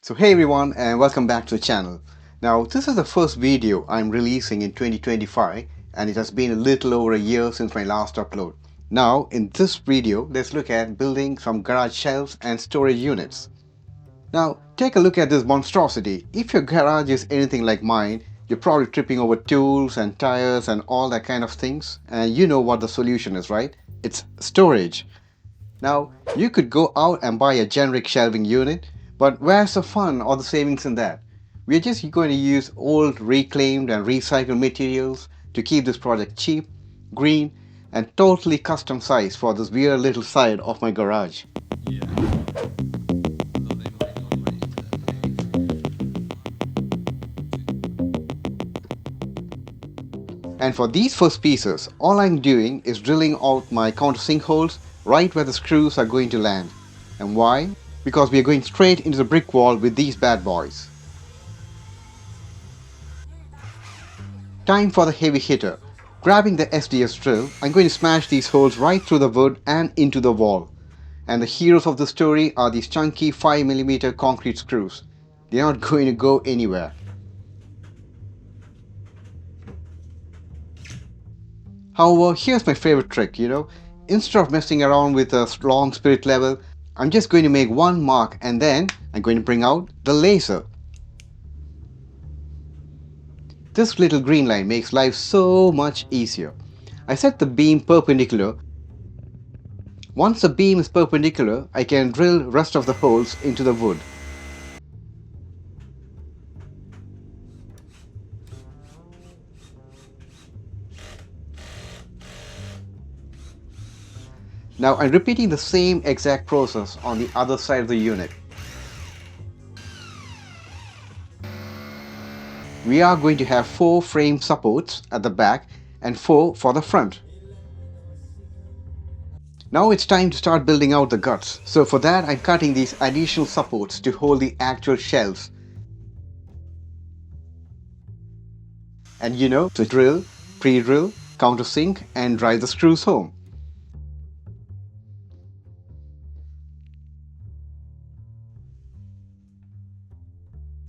So hey everyone, and welcome back to the channel. Now this is the first video I'm releasing in 2025, and it has been a little over a year since my last upload. Now in this video let's look at building some garage shelves and storage units. Now take a look at this monstrosity. If your garage is anything like mine, you're probably tripping over tools and tires and all that kind of things, and you know what the solution is, right? It's storage. Now, you could go out and buy a generic shelving unit, but where's the fun or the savings in that? We're just going to use old, reclaimed and recycled materials to keep this project cheap, green, and totally custom sized for this weird little side of my garage. And for these first pieces, all I'm doing is drilling out my countersink holes right where the screws are going to land. And why? Because we are going straight into the brick wall with these bad boys. Time for the heavy hitter. Grabbing the SDS drill, I'm going to smash these holes right through the wood and into the wall. And the heroes of the story are these chunky 5mm concrete screws. They're not going to go anywhere. However, here's my favorite trick, Instead of messing around with a long spirit level, I'm just going to make one mark and then I'm going to bring out the laser. This little green line makes life so much easier. I set the beam perpendicular. Once the beam is perpendicular, I can drill rest of the holes into the wood. Now I'm repeating the same exact process on the other side of the unit. We are going to have 4 frame supports at the back and 4 for the front. Now it's time to start building out the guts. So for that I'm cutting these additional supports to hold the actual shelves. And to drill, pre-drill, countersink and drive the screws home.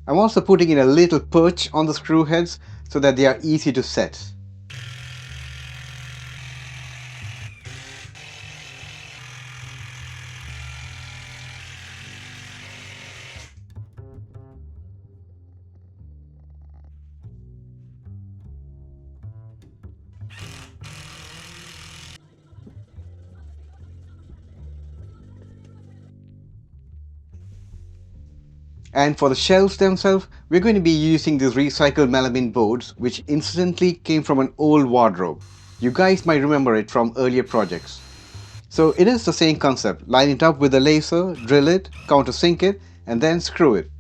I'm also putting in a little perch on the screw heads so that they are easy to set. And for the shelves themselves, we're going to be using these recycled melamine boards, which incidentally came from an old wardrobe. You guys might remember it from earlier projects. So it is the same concept. Line it up with a laser, drill it, countersink it, and then screw it.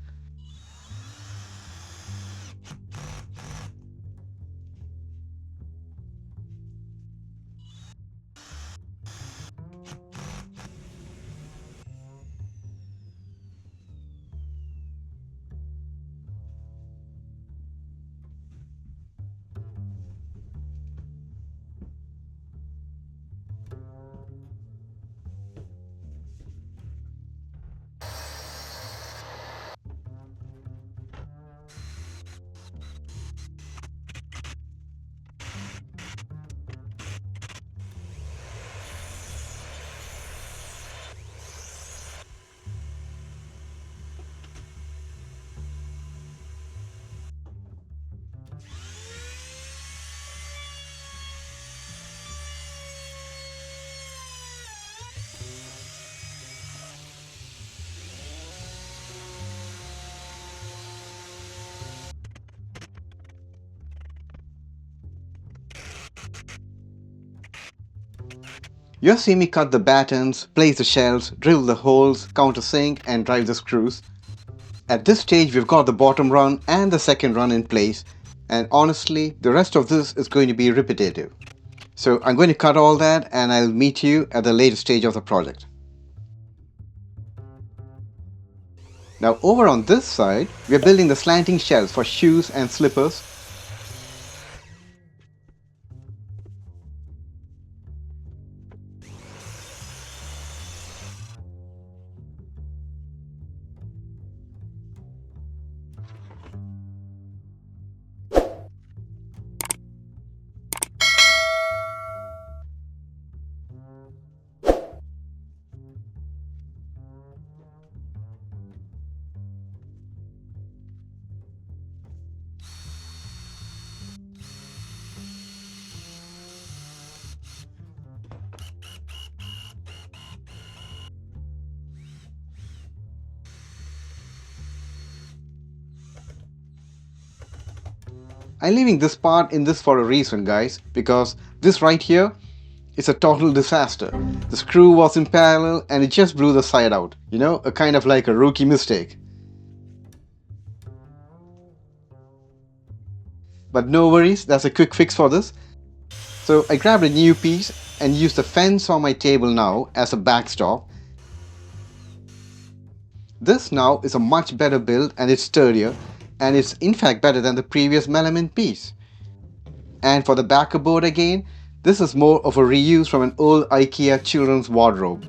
You'll see me cut the battens, place the shelves, drill the holes, countersink and drive the screws. At this stage we've got the bottom run and the second run in place, and honestly the rest of this is going to be repetitive. So I'm going to cut all that and I'll meet you at the later stage of the project. Now over on this side, we are building the slanting shelves for shoes and slippers. I'm leaving this part in this for a reason, guys, because this right here is a total disaster. The screw was in parallel and it just blew the side out. You know, a kind of like a rookie mistake. But no worries, that's a quick fix for this. So I grabbed a new piece and used the fence on my table now as a backstop. This now is a much better build and it's sturdier, and it's in fact better than the previous melamine piece. And for the backer board again, this is more of a reuse from an old IKEA children's wardrobe.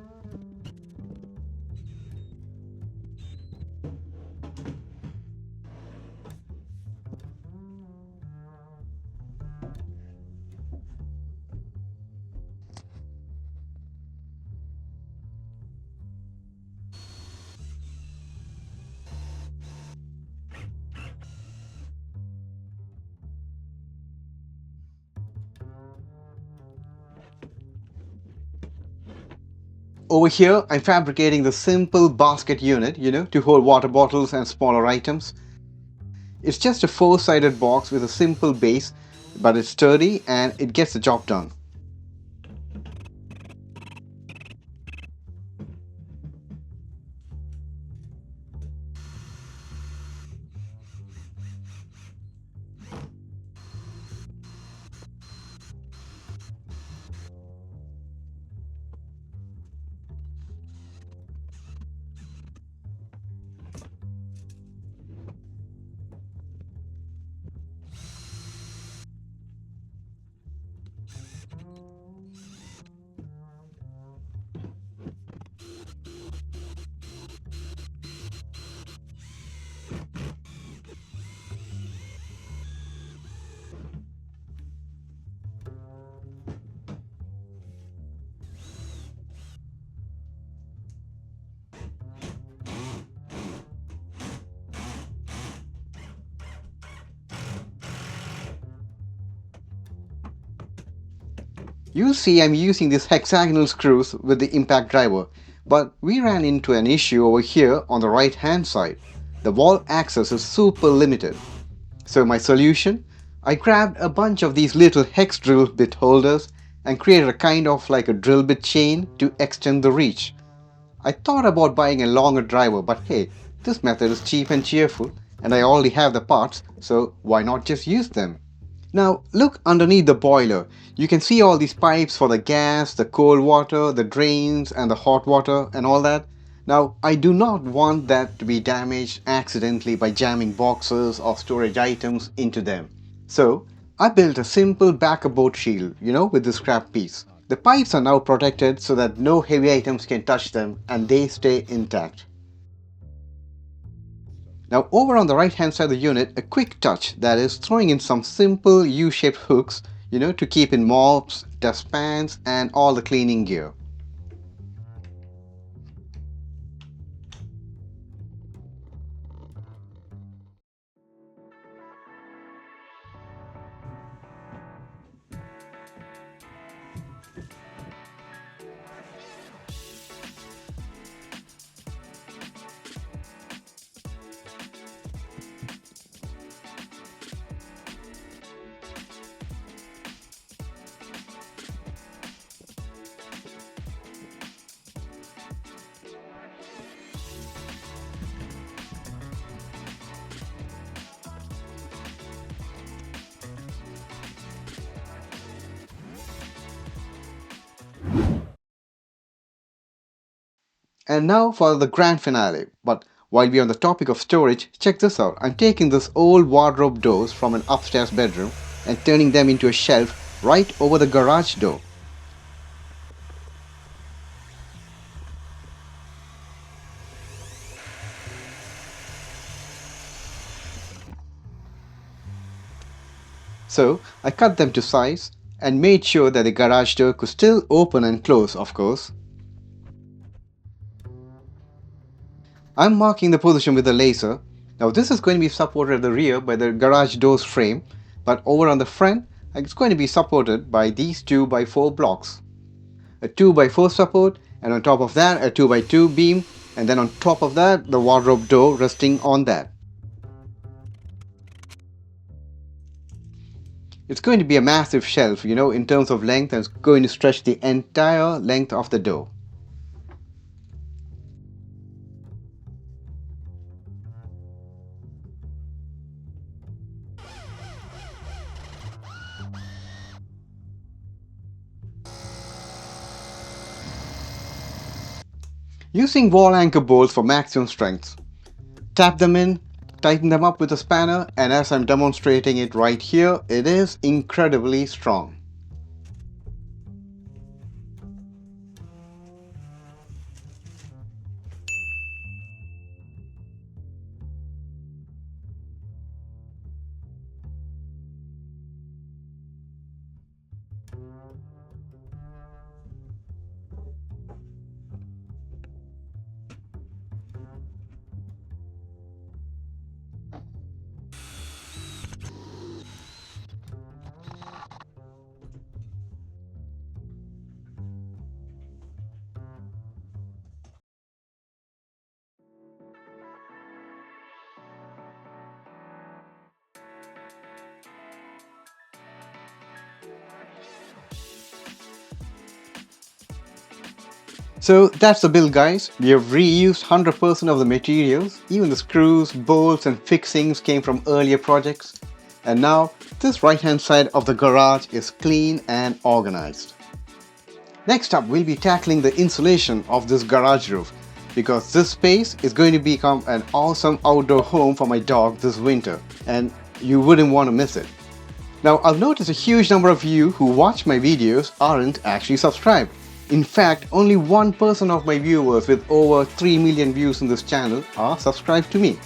Over here, I'm fabricating the simple basket unit, to hold water bottles and smaller items. It's just a four-sided box with a simple base, but it's sturdy and it gets the job done. You'll see I'm using these hexagonal screws with the impact driver, but we ran into an issue over here on the right hand side. The wall access is super limited. So my solution? I grabbed a bunch of these little hex drill bit holders and created a kind of like a drill bit chain to extend the reach. I thought about buying a longer driver, but hey, this method is cheap and cheerful and I already have the parts, so why not just use them? Now look underneath the boiler. You can see all these pipes for the gas, the cold water, the drains and the hot water and all that. Now I do not want that to be damaged accidentally by jamming boxes or storage items into them. So I built a simple backer board shield, with this scrap piece. The pipes are now protected so that no heavy items can touch them and they stay intact. Now over on the right hand side of the unit, a quick touch, that is throwing in some simple U-shaped hooks, to keep in mops, dustpans and all the cleaning gear. And now for the grand finale. But while we're on the topic of storage, check this out. I'm taking this old wardrobe doors from an upstairs bedroom and turning them into a shelf right over the garage door. So I cut them to size and made sure that the garage door could still open and close, of course. I'm marking the position with a laser. Now this is going to be supported at the rear by the garage doors frame, but over on the front it's going to be supported by these 2x4 blocks. A 2x4 support, and on top of that a 2x2 beam, and then on top of that the wardrobe door resting on that. It's going to be a massive shelf, in terms of length, and it's going to stretch the entire length of the door. Using wall anchor bolts for maximum strength. Tap them in, tighten them up with a spanner, and as I'm demonstrating it right here, it is incredibly strong. So that's the build, guys. We have reused 100% of the materials. Even the screws, bolts and fixings came from earlier projects. And now this right hand side of the garage is clean and organized. Next up, we'll be tackling the insulation of this garage roof, because this space is going to become an awesome outdoor home for my dog this winter, and you wouldn't want to miss it. Now, I've noticed a huge number of you who watch my videos aren't actually subscribed. In fact, only 1% of my viewers with over 3 million views in this channel are subscribed to me.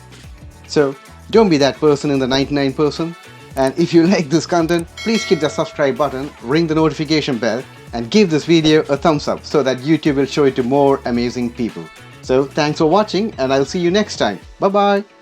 So don't be that person in the 99%. And if you like this content, please hit the subscribe button, ring the notification bell, and give this video a thumbs up so that YouTube will show it to more amazing people. So thanks for watching, and I'll see you next time. Bye bye.